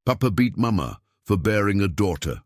Papa beat Mama for bearing a daughter.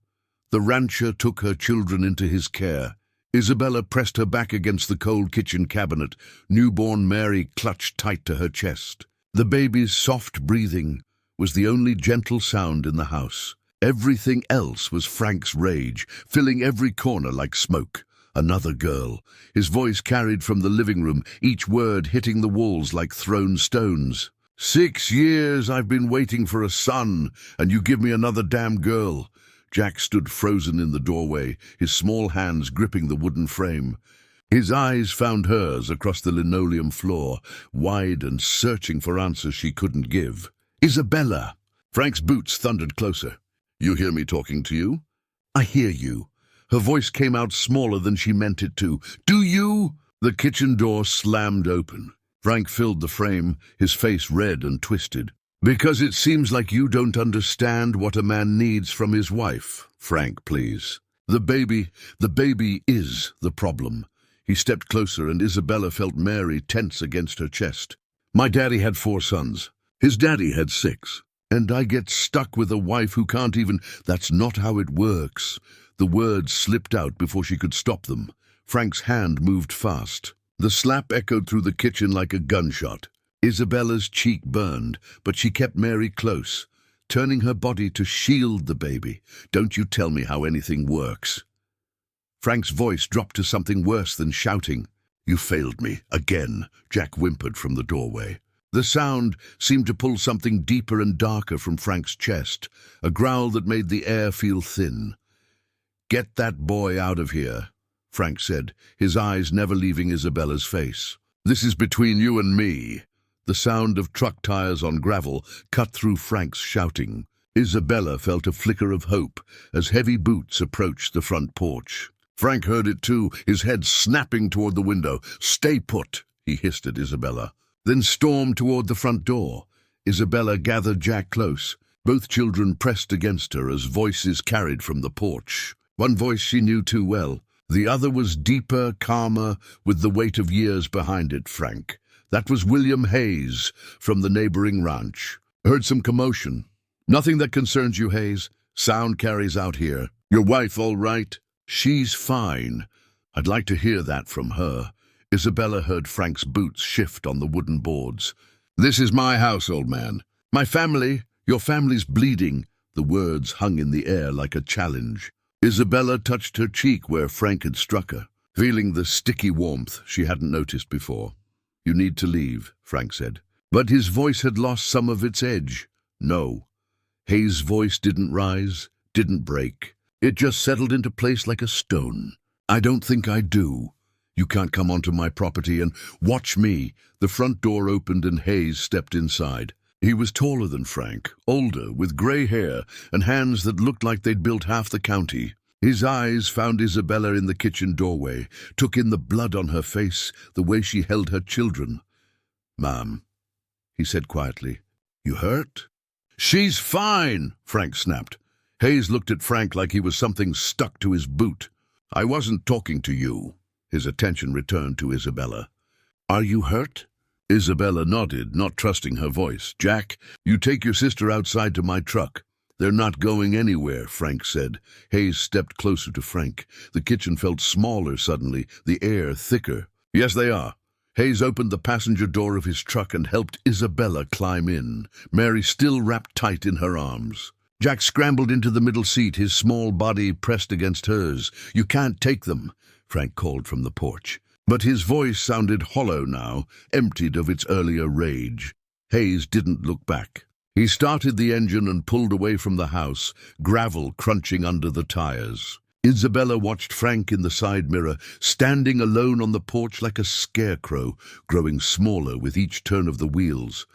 The rancher took her children into his care. Isabella pressed her back against the cold kitchen cabinet. Newborn Mary clutched tight to her chest. The baby's soft breathing was the only gentle sound in the house. Everything else was Frank's rage, filling every corner like smoke. Another girl. His voice carried from the living room, each word hitting the walls like thrown stones. 6 years I've been waiting for a son, and you give me another damn girl. Jack stood frozen in the doorway, his small hands gripping the wooden frame. His eyes found hers across the linoleum floor, wide and searching for answers she couldn't give. Isabella! Frank's boots thundered closer. You hear me talking to you? I hear you. Her voice came out smaller than she meant it to. Do you? The kitchen door slammed open. Frank filled the frame, his face red and twisted. Because it seems like you don't understand what a man needs from his wife. Frank, please. The baby is the problem. He stepped closer and Isabella felt Mary tense against her chest. My daddy had 4 sons. His daddy had 6. And I get stuck with a wife who can't even... That's not how it works. The words slipped out before she could stop them. Frank's hand moved fast. The slap echoed through the kitchen like a gunshot. Isabella's cheek burned, but she kept Mary close, turning her body to shield the baby. Don't you tell me how anything works. Frank's voice dropped to something worse than shouting. You failed me, again, Jack whimpered from the doorway. The sound seemed to pull something deeper and darker from Frank's chest, a growl that made the air feel thin. Get that boy out of here, Frank said, his eyes never leaving Isabella's face. This is between you and me. The sound of truck tires on gravel cut through Frank's shouting. Isabella felt a flicker of hope as heavy boots approached the front porch. Frank heard it too, his head snapping toward the window. Stay put, he hissed at Isabella, then stormed toward the front door. Isabella gathered Jack close. Both children pressed against her as voices carried from the porch. One voice she knew too well. The other was deeper, calmer, with the weight of years behind it. Frank. That was William Hayes from the neighboring ranch. Heard some commotion. Nothing that concerns you, Hayes. Sound carries out here. Your wife all right? She's fine. I'd like to hear that from her. Isabella heard Frank's boots shift on the wooden boards. This is my house, old man. My family, your family's bleeding. The words hung in the air like a challenge. Isabella touched her cheek where Frank had struck her, feeling the sticky warmth she hadn't noticed before. You need to leave, Frank said. But his voice had lost some of its edge. No. Hayes' voice didn't rise, didn't break. It just settled into place like a stone. I don't think I do. You can't come onto my property and watch me. The front door opened and Hayes stepped inside. He was taller than Frank, older, with gray hair and hands that looked like they'd built half the county. His eyes found Isabella in the kitchen doorway, took in the blood on her face, the way she held her children. Ma'am, he said quietly, you hurt? She's fine, Frank snapped. Hayes looked at Frank like he was something stuck to his boot. I wasn't talking to you. His attention returned to Isabella. Are you hurt? Isabella nodded, not trusting her voice. Jack, you take your sister outside to my truck. They're not going anywhere, Frank said. Hayes stepped closer to Frank. The kitchen felt smaller suddenly, the air thicker. Yes, they are. Hayes opened the passenger door of his truck and helped Isabella climb in, Mary still wrapped tight in her arms. Jack scrambled into the middle seat, his small body pressed against hers. You can't take them, Frank called from the porch. But his voice sounded hollow now, emptied of its earlier rage. Hayes didn't look back. He started the engine and pulled away from the house, gravel crunching under the tires. Isabella watched Frank in the side mirror, standing alone on the porch like a scarecrow, growing smaller with each turn of the wheels.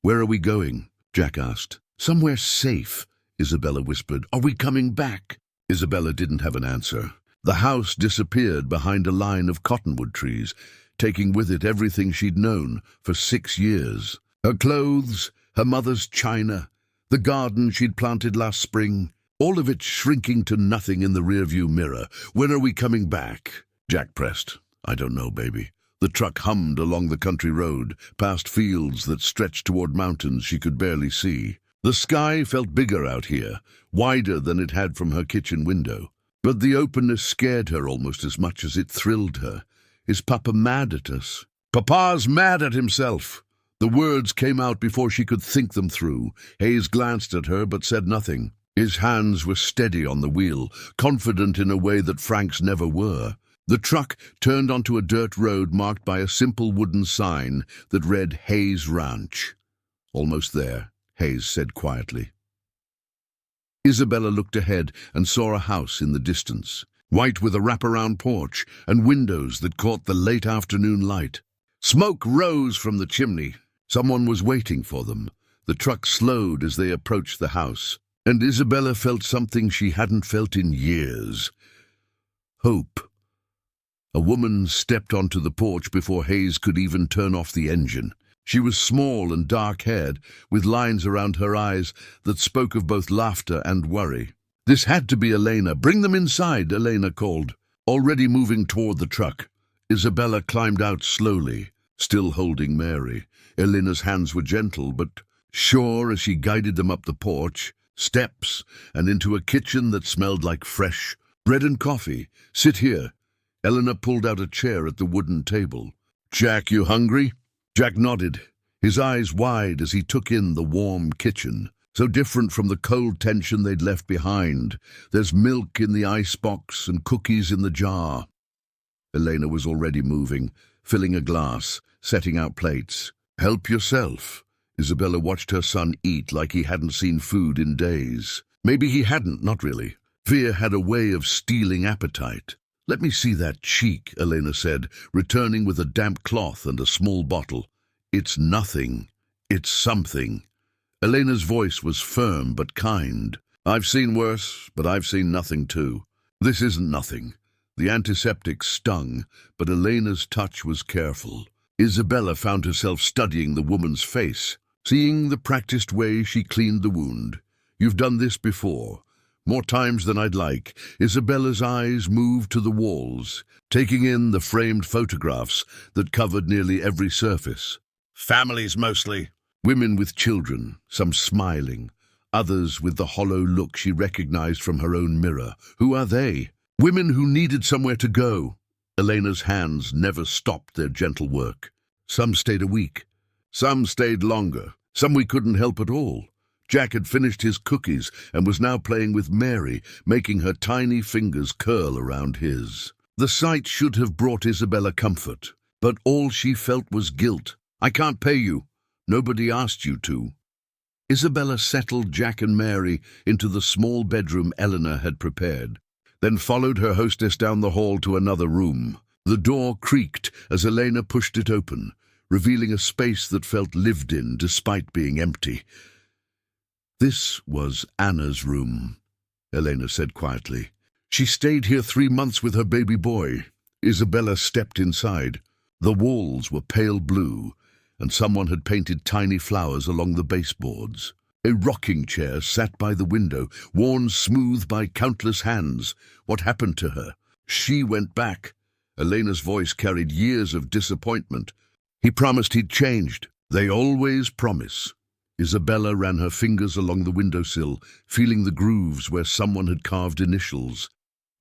Where are we going? Jack asked. Somewhere safe, Isabella whispered. Are we coming back? Isabella didn't have an answer. The house disappeared behind a line of cottonwood trees, taking with it everything she'd known for 6 years. Her clothes, her mother's china, the garden she'd planted last spring, all of it shrinking to nothing in the rearview mirror. When are we coming back? Jack pressed. I don't know, baby. The truck hummed along the country road, past fields that stretched toward mountains she could barely see. The sky felt bigger out here, wider than it had from her kitchen window. But the openness scared her almost as much as it thrilled her. Is Papa mad at us? Papa's mad at himself. The words came out before she could think them through. Hayes glanced at her but said nothing. His hands were steady on the wheel, confident in a way that Frank's never were. The truck turned onto a dirt road marked by a simple wooden sign that read Hayes Ranch. Almost there, Hayes said quietly. Isabella looked ahead and saw a house in the distance, white with a wraparound porch and windows that caught the late afternoon light. Smoke rose from the chimney. Someone was waiting for them. The truck slowed as they approached the house, and Isabella felt something she hadn't felt in years. Hope. A woman stepped onto the porch before Hayes could even turn off the engine. She was small and dark-haired, with lines around her eyes that spoke of both laughter and worry. This had to be Elena. "Bring them inside," Elena called. Already moving toward the truck, Isabella climbed out slowly, still holding Mary. Elena's hands were gentle but sure as she guided them up the porch, steps, and into a kitchen that smelled like fresh bread and coffee. "Sit here." Elena pulled out a chair at the wooden table. "Jack, you hungry?" Jack nodded, his eyes wide as he took in the warm kitchen, so different from the cold tension they'd left behind. "There's milk in the icebox and cookies in the jar." Elena was already moving, filling a glass, setting out plates. "Help yourself." Isabella watched her son eat like he hadn't seen food in days. Maybe he hadn't, not really. Fear had a way of stealing appetite. "Let me see that cheek," Elena said, returning with a damp cloth and a small bottle. "It's nothing. It's something." Elena's voice was firm but kind. "I've seen worse, but I've seen nothing too. This isn't nothing." The antiseptic stung, but Elena's touch was careful. Isabella found herself studying the woman's face, seeing the practiced way she cleaned the wound. "You've done this before. More times than I'd like." Isabella's eyes moved to the walls, taking in the framed photographs that covered nearly every surface. Families mostly. Women with children, some smiling, others with the hollow look she recognized from her own mirror. Who are they? Women who needed somewhere to go. Elena's hands never stopped their gentle work. Some stayed a week. Some stayed longer. Some we couldn't help at all. Jack had finished his cookies and was now playing with Mary, making her tiny fingers curl around his. The sight should have brought Isabella comfort, but all she felt was guilt. "I can't pay you. Nobody asked you to." Isabella settled Jack and Mary into the small bedroom Eleanor had prepared, then followed her hostess down the hall to another room. The door creaked as Elena pushed it open, revealing a space that felt lived in despite being empty. "This was Anna's room," Elena said quietly. "She stayed here 3 months with her baby boy." Isabella stepped inside. The walls were pale blue, and someone had painted tiny flowers along the baseboards. A rocking chair sat by the window, worn smooth by countless hands. What happened to her? She went back. Elena's voice carried years of disappointment. "He promised he'd changed." "They always promise." Isabella ran her fingers along the windowsill, feeling the grooves where someone had carved initials.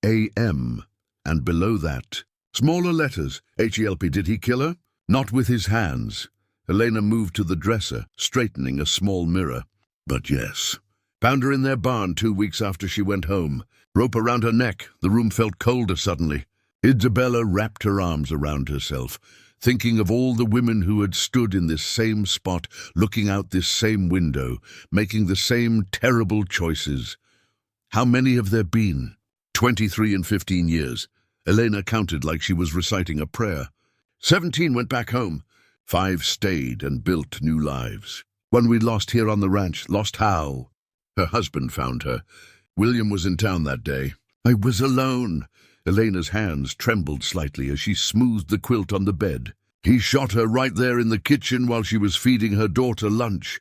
A.M. And below that, smaller letters. H-E-L-P. Did he kill her? Not with his hands. Elena moved to the dresser, straightening a small mirror. But yes. Found her in their barn 2 weeks after she went home. Rope around her neck. The room felt colder suddenly. Isabella wrapped her arms around herself, thinking of all the women who had stood in this same spot, looking out this same window, making the same terrible choices. How many have there been? 23 in 15 years. Elena counted like she was reciting a prayer. 17 went back home. 5 stayed and built new lives. One we lost here on the ranch. Lost how? Her husband found her. William was in town that day. I was alone. Elena's hands trembled slightly as she smoothed the quilt on the bed. He shot her right there in the kitchen while she was feeding her daughter lunch.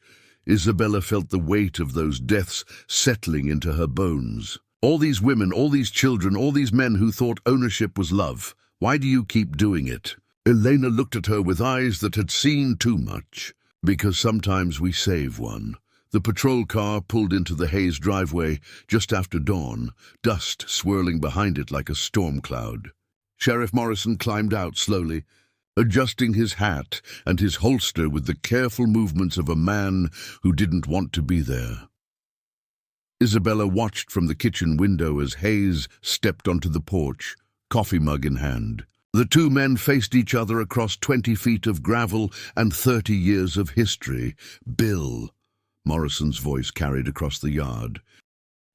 Isabella felt the weight of those deaths settling into her bones. All these women, all these children, all these men who thought ownership was love. Why do you keep doing it? Elena looked at her with eyes that had seen too much. Because sometimes we save one. The patrol car pulled into the Hayes driveway just after dawn, dust swirling behind it like a storm cloud. Sheriff Morrison climbed out slowly, adjusting his hat and his holster with the careful movements of a man who didn't want to be there. Isabella watched from the kitchen window as Hayes stepped onto the porch, coffee mug in hand. The two men faced each other across 20 feet of gravel and 30 years of history. "Bill," Morrison's voice carried across the yard.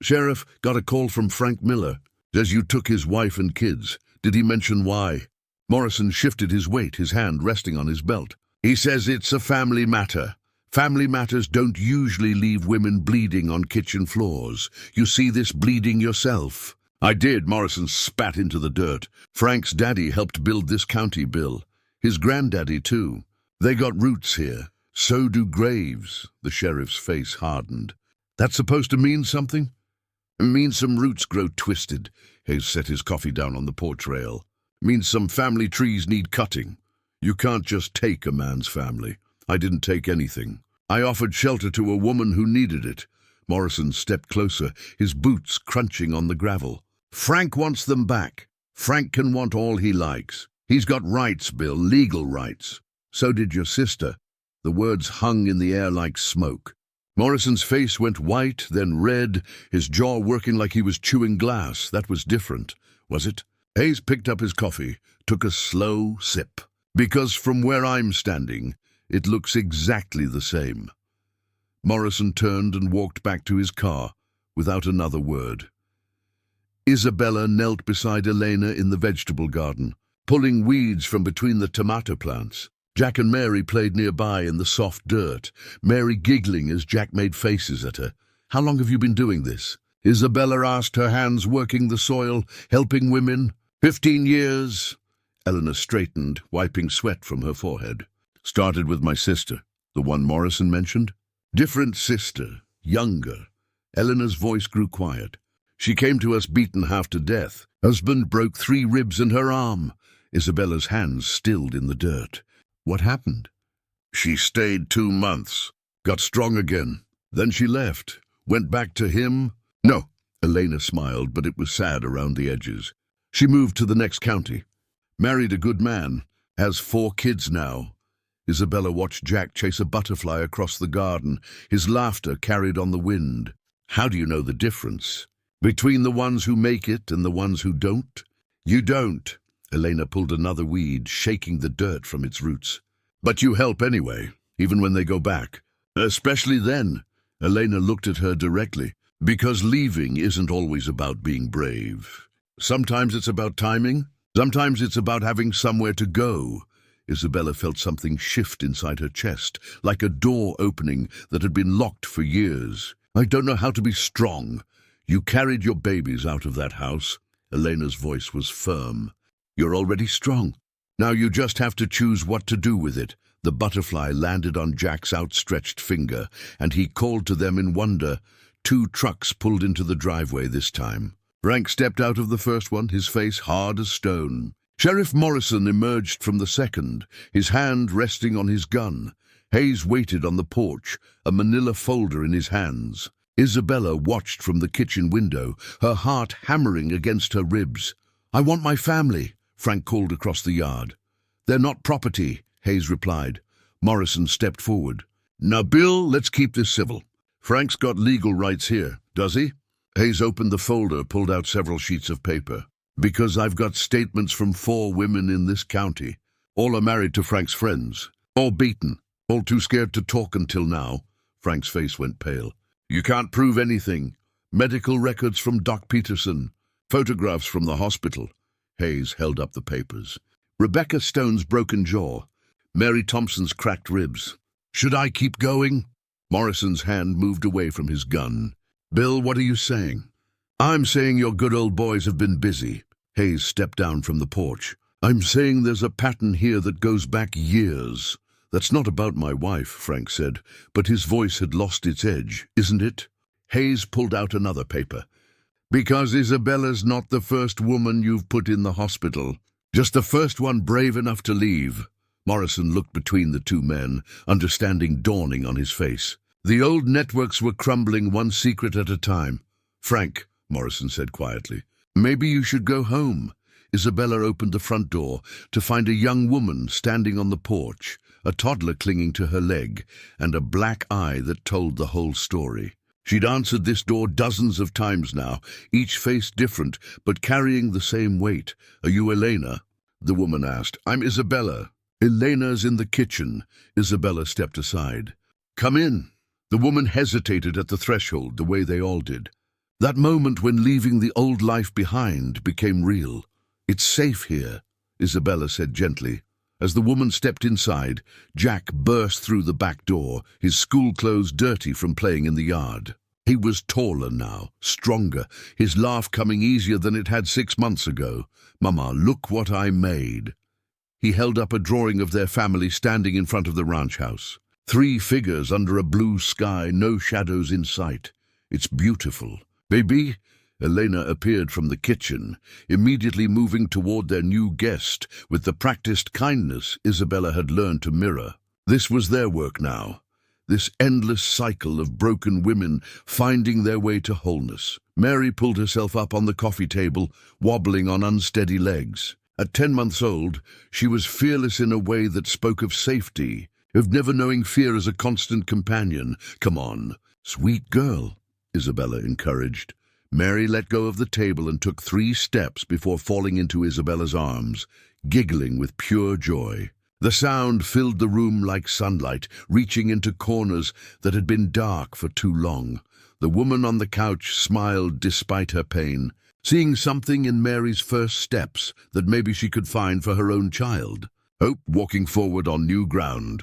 "Sheriff, got a call from Frank Miller. Says you took his wife and kids. Did he mention why?" Morrison shifted his weight, his hand resting on his belt. "He says it's a family matter. Family matters don't usually leave women bleeding on kitchen floors. You see this bleeding yourself?" "I did," Morrison spat into the dirt. "Frank's daddy helped build this county, Bill. His granddaddy, too. They got roots here. So do graves." The sheriff's face hardened. "That's supposed to mean something?" "Means some roots grow twisted." Hayes set his coffee down on the porch rail. "Means some family trees need cutting. You can't just take a man's family. I didn't take anything. I offered shelter to a woman who needed it." Morrison stepped closer, his boots crunching on the gravel. "Frank wants them back. Frank can want all he likes. He's got rights, Bill, legal rights. So did your sister." The words hung in the air like smoke. Morrison's face went white, then red, his jaw working like he was chewing glass. That was different, was it? Hayes picked up his coffee, took a slow sip. "Because from where I'm standing, it looks exactly the same." Morrison turned and walked back to his car, without another word. Isabella knelt beside Elena in the vegetable garden, pulling weeds from between the tomato plants. Jack and Mary played nearby in the soft dirt, Mary giggling as Jack made faces at her. "How long have you been doing this?" Isabella asked, her hands working the soil, helping women. 15 years. Eleanor straightened, wiping sweat from her forehead. "Started with my sister, the one Morrison mentioned." "Different sister, younger." Eleanor's voice grew quiet. "She came to us beaten half to death. Husband broke 3 ribs in her arm." Isabella's hands stilled in the dirt. "What happened?" "She stayed 2 months. Got strong again. Then she left. Went back to him." "No." Elena smiled, but it was sad around the edges. "She moved to the next county. Married a good man. Has 4 kids now." Isabella watched Jack chase a butterfly across the garden, his laughter carried on the wind. "How do you know the difference? Between the ones who make it and the ones who don't?" "You don't." Elena pulled another weed, shaking the dirt from its roots. "But you help anyway, even when they go back." "Especially then." Elena looked at her directly. "Because leaving isn't always about being brave. Sometimes it's about timing. Sometimes it's about having somewhere to go." Isabella felt something shift inside her chest, like a door opening that had been locked for years. "I don't know how to be strong. You carried your babies out of that house." Elena's voice was firm. "You're already strong. Now you just have to choose what to do with it." The butterfly landed on Jack's outstretched finger, and he called to them in wonder. 2 trucks pulled into the driveway this time. Frank stepped out of the first one, his face hard as stone. Sheriff Morrison emerged from the second, his hand resting on his gun. Hayes waited on the porch, a manila folder in his hands. Isabella watched from the kitchen window, her heart hammering against her ribs. "I want my family," Frank called across the yard. "They're not property," Hayes replied. Morrison stepped forward. "Now, Bill, let's keep this civil. Frank's got legal rights here, does he?" Hayes opened the folder, pulled out several sheets of paper. "Because I've got statements from 4 women in this county. All are married to Frank's friends. All beaten. All too scared to talk until now." Frank's face went pale. "You can't prove anything. Medical records from Doc Peterson. Photographs from the hospital." Hayes held up the papers. "Rebecca Stone's broken jaw. Mary Thompson's cracked ribs. Should I keep going?" Morrison's hand moved away from his gun. "Bill, what are you saying?" "I'm saying your good old boys have been busy." Hayes stepped down from the porch. "I'm saying there's a pattern here that goes back years." "That's not about my wife," Frank said, but his voice had lost its edge, "isn't it?" Hayes pulled out another paper. "Because Isabella's not the first woman you've put in the hospital. Just the first one brave enough to leave." Morrison looked between the 2 men, understanding dawning on his face. The old networks were crumbling one secret at a time. "Frank," Morrison said quietly, "maybe you should go home." Isabella opened the front door to find a young woman standing on the porch, a toddler clinging to her leg, and a black eye that told the whole story. She'd answered this door dozens of times now, each face different, but carrying the same weight. "Are you Elena?" the woman asked. "I'm Isabella." "Elena's in the kitchen." Isabella stepped aside. "Come in." The woman hesitated at the threshold, the way they all did. That moment when leaving the old life behind became real. "It's safe here," Isabella said gently. As the woman stepped inside, Jack burst through the back door, his school clothes dirty from playing in the yard. He was taller now, stronger, his laugh coming easier than it had 6 months ago. "Mama, look what I made." He held up a drawing of their family standing in front of the ranch house. 3 figures under a blue sky, no shadows in sight. "It's beautiful." "Baby?" Elena appeared from the kitchen, immediately moving toward their new guest with the practiced kindness Isabella had learned to mirror. This was their work now, this endless cycle of broken women finding their way to wholeness. Mary pulled herself up on the coffee table, wobbling on unsteady legs. At 10 months old, she was fearless in a way that spoke of safety, of never knowing fear as a constant companion. "Come on, sweet girl," Isabella encouraged. Mary let go of the table and took 3 steps before falling into Isabella's arms, giggling with pure joy. The sound filled the room like sunlight, reaching into corners that had been dark for too long. The woman on the couch smiled despite her pain, seeing something in Mary's first steps that maybe she could find for her own child. Hope walking forward on new ground.